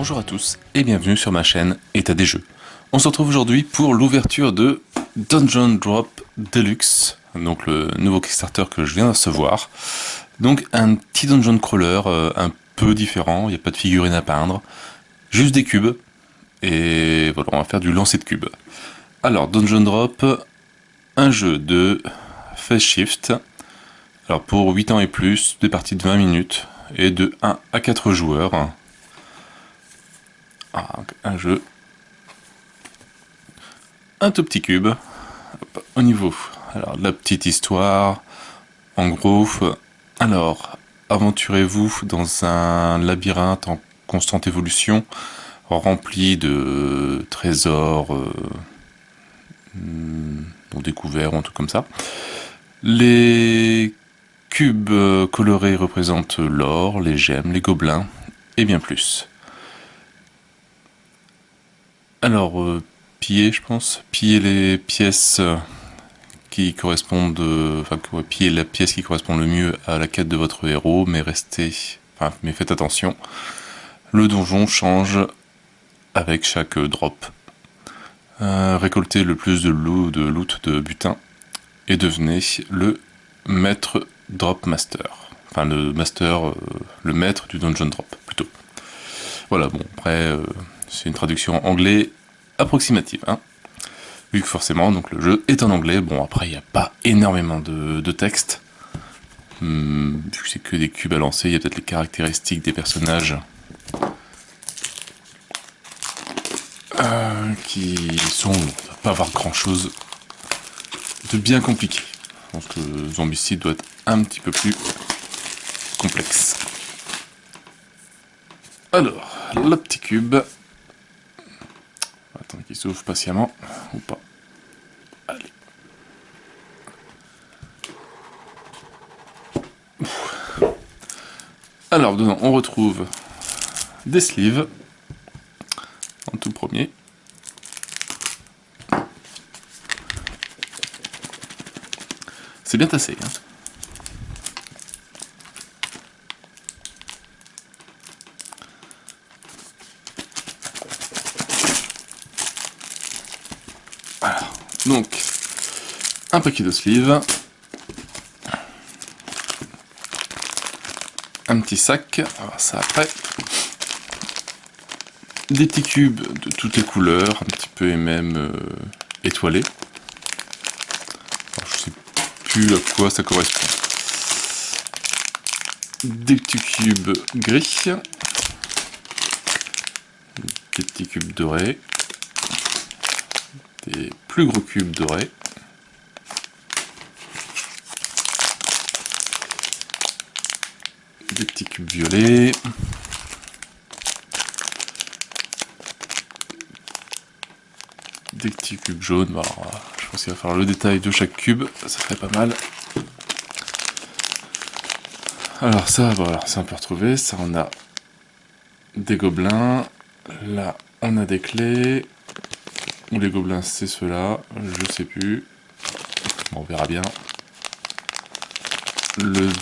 Bonjour à tous et bienvenue sur ma chaîne État des jeux. On se retrouve aujourd'hui pour l'ouverture de Dungeon Drop Deluxe, donc le nouveau Kickstarter que je viens de recevoir. Donc un petit dungeon crawler un peu différent, il n'y a pas de figurines à peindre, juste des cubes, et voilà, on va faire du lancer de cubes. Alors Dungeon Drop, un jeu de phase shift, alors pour 8 ans et plus, des parties de 20 minutes, et de 1 à 4 joueurs. Un jeu, un tout petit cube. Hop, au niveau, alors la petite histoire, en gros, alors aventurez-vous dans un labyrinthe en constante évolution, rempli de trésors non découverts ou un truc comme ça. Les cubes colorés représentent l'or, les gemmes, les gobelins et bien plus. Alors, piller, je pense. Piller les pièces qui correspondent... Enfin, piller la pièce qui correspond le mieux à la quête de votre héros, mais restez... Enfin, mais faites attention. Le donjon change avec chaque drop. Récoltez le plus de loot de butin et devenez le maître drop master. Enfin, le master... le maître du dungeon drop, plutôt. Voilà, bon, après... c'est une traduction en anglais approximative, hein. Vu que forcément, donc le jeu est en anglais. Bon, après, il n'y a pas énormément de texte. Vu que c'est que des cubes à lancer, il y a peut-être les caractéristiques des personnages qui sont... On va pas avoir grand-chose de bien compliqué. Je pense que Zombicide doit être un petit peu plus complexe. Alors, le petit cube... Attends qu'il s'ouvre patiemment, ou pas. Allez. Alors, dedans, on retrouve des sleeves, en tout premier. C'est bien tassé, hein. Alors, donc, un paquet de sleeves, un petit sac, on va voir ça après, des petits cubes de toutes les couleurs, un petit peu et même étoilés. Alors, je sais plus à quoi ça correspond. Des petits cubes gris, des petits cubes dorés, des plus gros cubes dorés, des petits cubes violets, des petits cubes jaunes. Bon, alors, je pense qu'il va falloir le détail de chaque cube, ça ferait pas mal. Alors ça, voilà, ça on peut retrouver. Ça, on a des gobelins. Là, on a des clés. Ou les gobelins, c'est ceux-là. Je sais plus. Bon, on verra bien. Le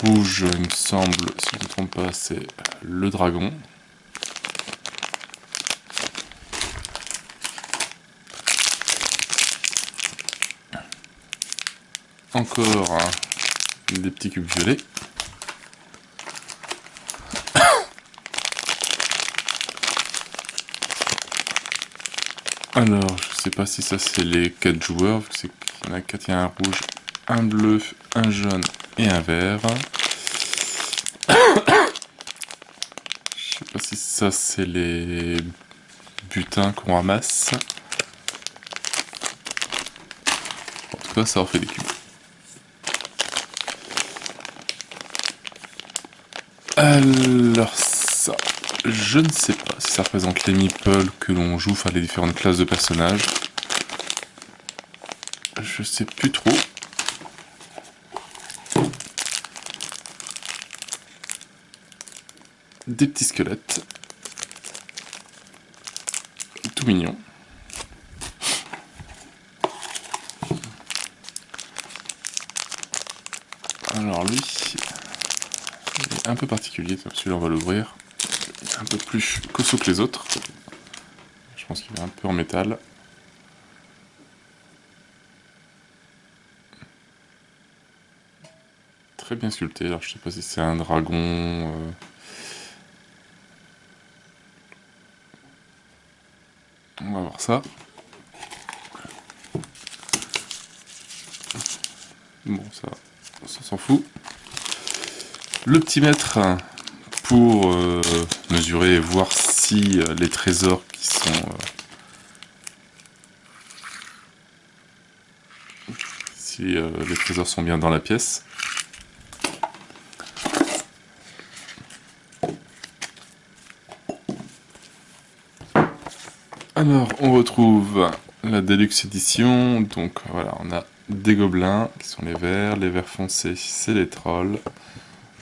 rouge, il me semble, si je ne me trompe pas, c'est le dragon. Encore hein, des petits cubes violets. Alors, je sais pas si ça c'est les 4 joueurs, vu qu'il y en a 4, il y a un rouge, un bleu, un jaune et un vert. Je sais pas si ça c'est les butins qu'on ramasse. En tout cas, ça en fait des cubes. Alors ça, je ne sais pas si ça représente les meeples que l'on joue, enfin les différentes classes de personnages. Je sais plus trop. Des petits squelettes. Tout mignon. Alors lui, il est un peu particulier, celui-là on va l'ouvrir. un peu plus costaud que les autres. Je pense qu'il est un peu en métal. Très bien sculpté, alors je sais pas si c'est un dragon... On va voir ça. Bon, ça s'en fout. Le petit mètre pour mesurer et voir si les trésors qui sont... si les trésors sont bien dans la pièce. Alors, on retrouve la Deluxe Edition. Donc voilà, on a des gobelins qui sont les verts foncés, c'est les trolls,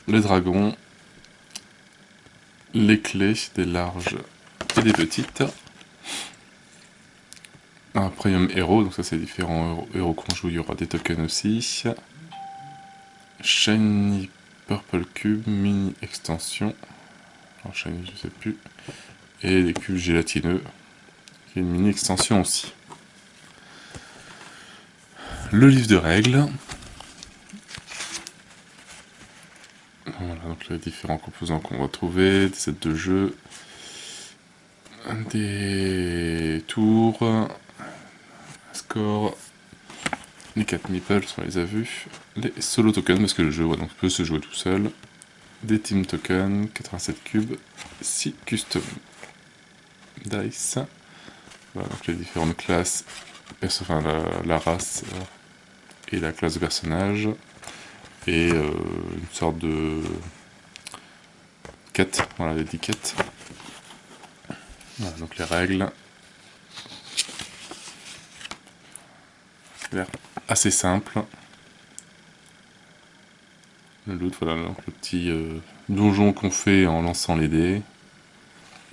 les dragons, les clés, des larges et des petites. Un premium héros, donc ça c'est différents héros qu'on joue, il y aura des tokens aussi. Shiny Purple Cube, mini extension. Alors shiny je sais plus. Et des cubes gélatineux, qui est une mini extension aussi. Le livre de règles. Voilà, donc les différents composants qu'on va trouver, des sets de jeu, des tours, score, les 4 meeples, on les a vus, les solo tokens, parce que le jeu donc, peut se jouer tout seul, des team tokens, 87 cubes, 6 custom dice, voilà, donc les différentes classes, enfin la race et la classe de personnage, et une sorte de quête, voilà les 10 quêtes. Voilà, donc les règles. L'air assez simple. Le loot, voilà, donc le petit donjon qu'on fait en lançant les dés.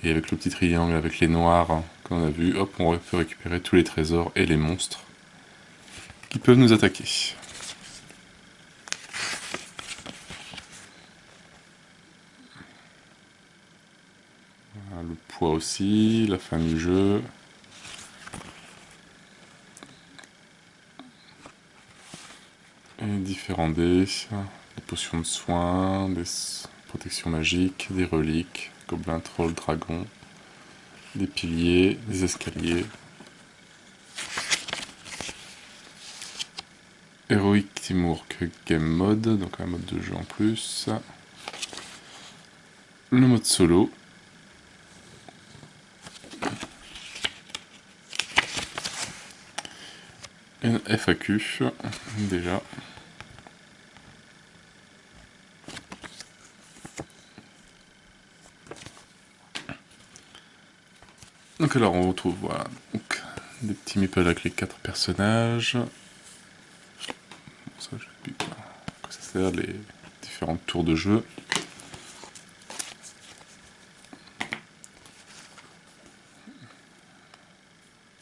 Et avec le petit triangle avec les noirs qu'on a vu, hop, on peut récupérer tous les trésors et les monstres qui peuvent nous attaquer. Voilà, le poids aussi, la fin du jeu. Et différents dés, des potions de soins, des protections magiques, des reliques, gobelins, trolls, dragons, des piliers, des escaliers. Heroic Teamwork Game Mode, donc un mode de jeu en plus. Le mode solo. Une FAQ, déjà. Donc alors on retrouve voilà, donc, des petits meeples avec les 4 personnages. Bon, ça, je sais plus quoi ça sert, les différents tours de jeu.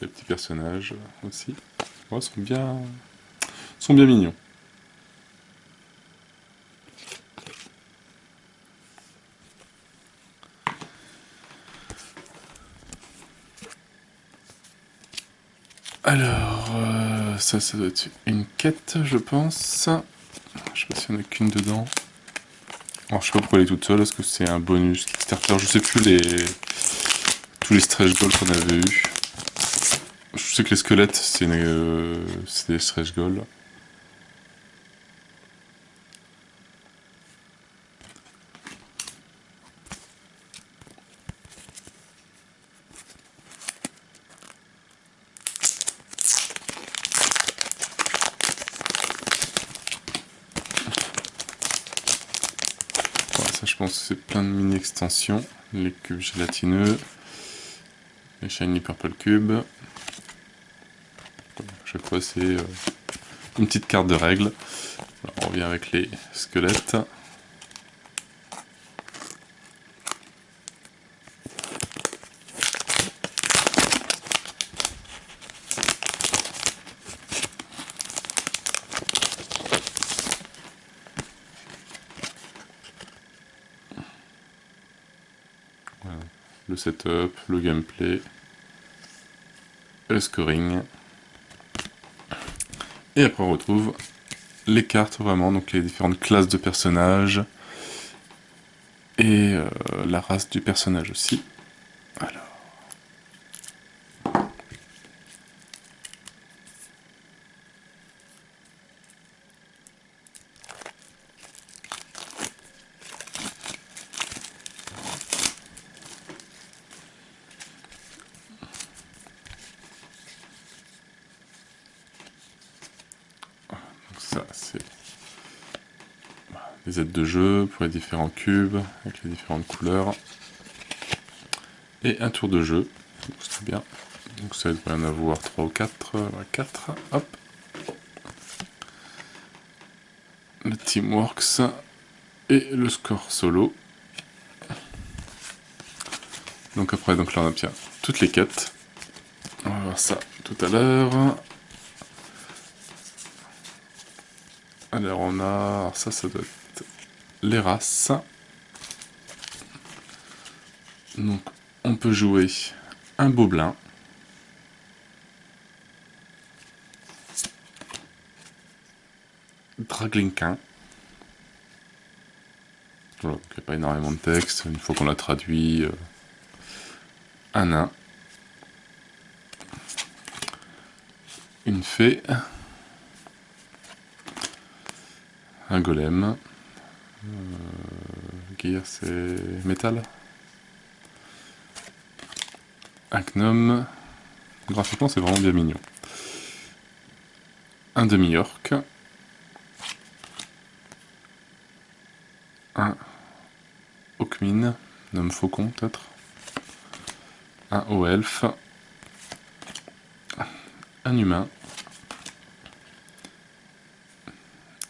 Les petits personnages aussi. Ouais, sont bien mignons. Alors, ça doit être une quête, je pense. Je sais pas s'il y en a qu'une dedans. Alors, je sais pas pourquoi elle est toute seule, est-ce que c'est un bonus Kickstarter? Je sais plus tous les stretch goals qu'on avait eu. Je sais que les squelettes, c'est des stretch goals. Voilà, ça, je pense que c'est plein de mini-extensions. Les cubes gélatineux, les shiny purple cubes. Chaque fois, c'est une petite carte de règles. Alors, on revient avec les squelettes. Voilà, le setup, le gameplay, le scoring. Et après on retrouve les cartes vraiment, donc les différentes classes de personnages et la race du personnage aussi. Alors. Donc ça c'est les aides de jeu pour les différents cubes avec les différentes couleurs. Et un tour de jeu, c'est très bien. Donc ça devrait en avoir 3 ou 4. 4, hop. Le Teamworks et le score solo. Donc après, donc là on a bien toutes les quêtes. On va voir ça tout à l'heure. Alors on a, alors ça doit être les races. Donc on peut jouer un Boblin. Draglinquin. Voilà, donc il n'y a pas énormément de texte, une fois qu'on l'a traduit, un nain. Une fée. Un golem. Gear c'est métal. Un gnome. Graphiquement c'est vraiment bien mignon. Un demi-orc. Un Hawkmin, gnome faucon peut-être. Un haut elfe. Un humain.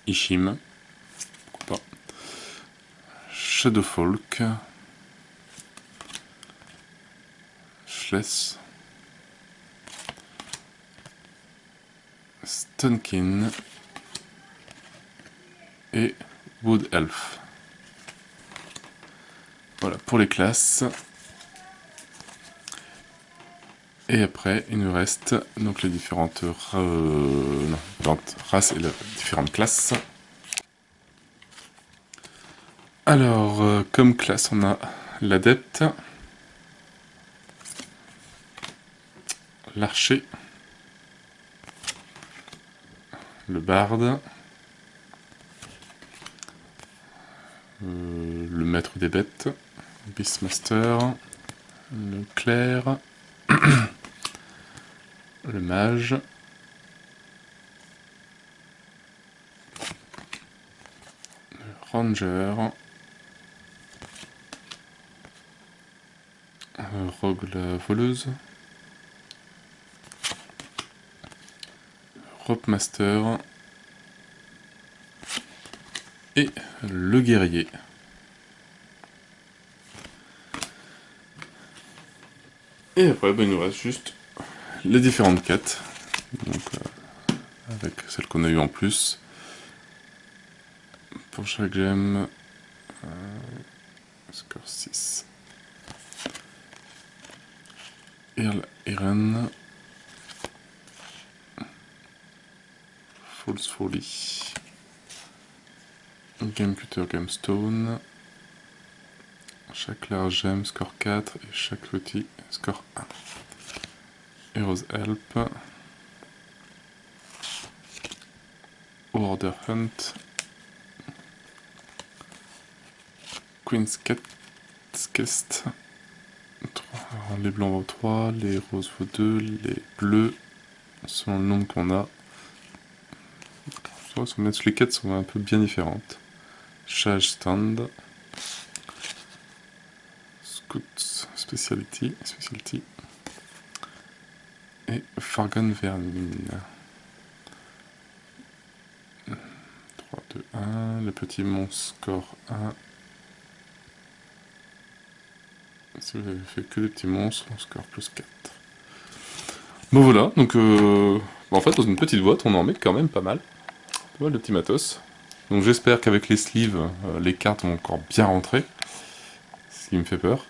Ishim. Pourquoi pas. Shadowfolk. Schless. Stunkin. Et Wood Elf. Voilà pour les classes. Et après, il nous reste donc les différentes races et les différentes classes. Alors, comme classe, on a l'adepte, l'archer, le barde, le maître des bêtes, Beastmaster, le clerc, le mage, le ranger, rogue la voleuse, rope master et le guerrier. Et après, il nous reste juste les différentes quêtes, donc avec celles qu'on a eues en plus. Pour chaque gemme, score 6. Earl Eren, False Folly, Game Cutter Gemstone, chaque large gemme score 4 et chaque petit score 1. Heroes Help, Order Hunt, Queen's Quest, les blancs vaut 3, les roses vaut 2, les bleus, selon le nombre qu'on a. Les quêtes sont un peu bien différentes. Charge Stand, Scouts Specialty, et Fargon Vermine. 3, 2, 1, le petit monstre score 1. Si vous avez fait que des petits monstres, on score plus 4. Bon voilà, donc en fait dans une petite boîte on en met quand même pas mal. Pas mal de petits matos. Donc j'espère qu'avec les sleeves, les cartes vont encore bien rentrer. Ce qui me fait peur.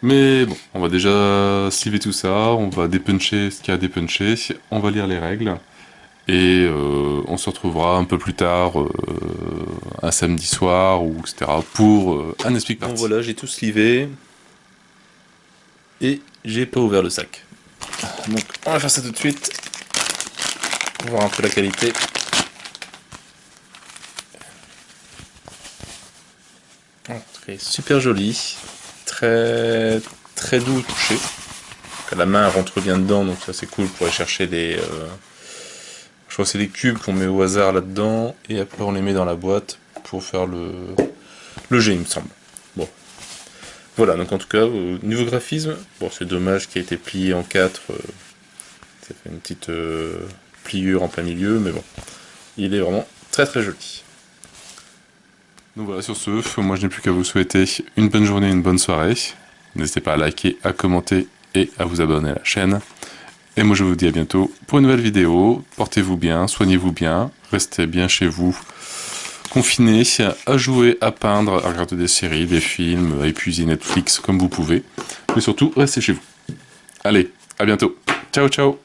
Mais bon, on va déjà sliver tout ça, on va dépuncher ce qu'il y a à dépuncher, on va lire les règles, et on se retrouvera un peu plus tard, un samedi soir, ou etc., pour un Explique Party. Bon voilà, j'ai tout slivé, et j'ai pas ouvert le sac. Donc on va faire ça tout de suite, pour voir un peu la qualité. Super joli, très très doux au toucher. La main rentre bien dedans, donc ça c'est cool pour aller chercher des... je crois que c'est des cubes qu'on met au hasard là-dedans, et après on les met dans la boîte pour faire le jet, il me semble. Bon. Voilà, donc en tout cas, au niveau graphisme, bon c'est dommage qu'il ait été plié en 4, ça fait une petite pliure en plein milieu, mais bon. Il est vraiment très très joli. Donc voilà, sur ce, moi je n'ai plus qu'à vous souhaiter une bonne journée, une bonne soirée. N'hésitez pas à liker, à commenter et à vous abonner à la chaîne. Et moi je vous dis à bientôt pour une nouvelle vidéo. Portez-vous bien, soignez-vous bien, restez bien chez vous, confinés, à jouer, à peindre, à regarder des séries, des films, à épuiser Netflix comme vous pouvez. Mais surtout, restez chez vous. Allez, à bientôt. Ciao ciao.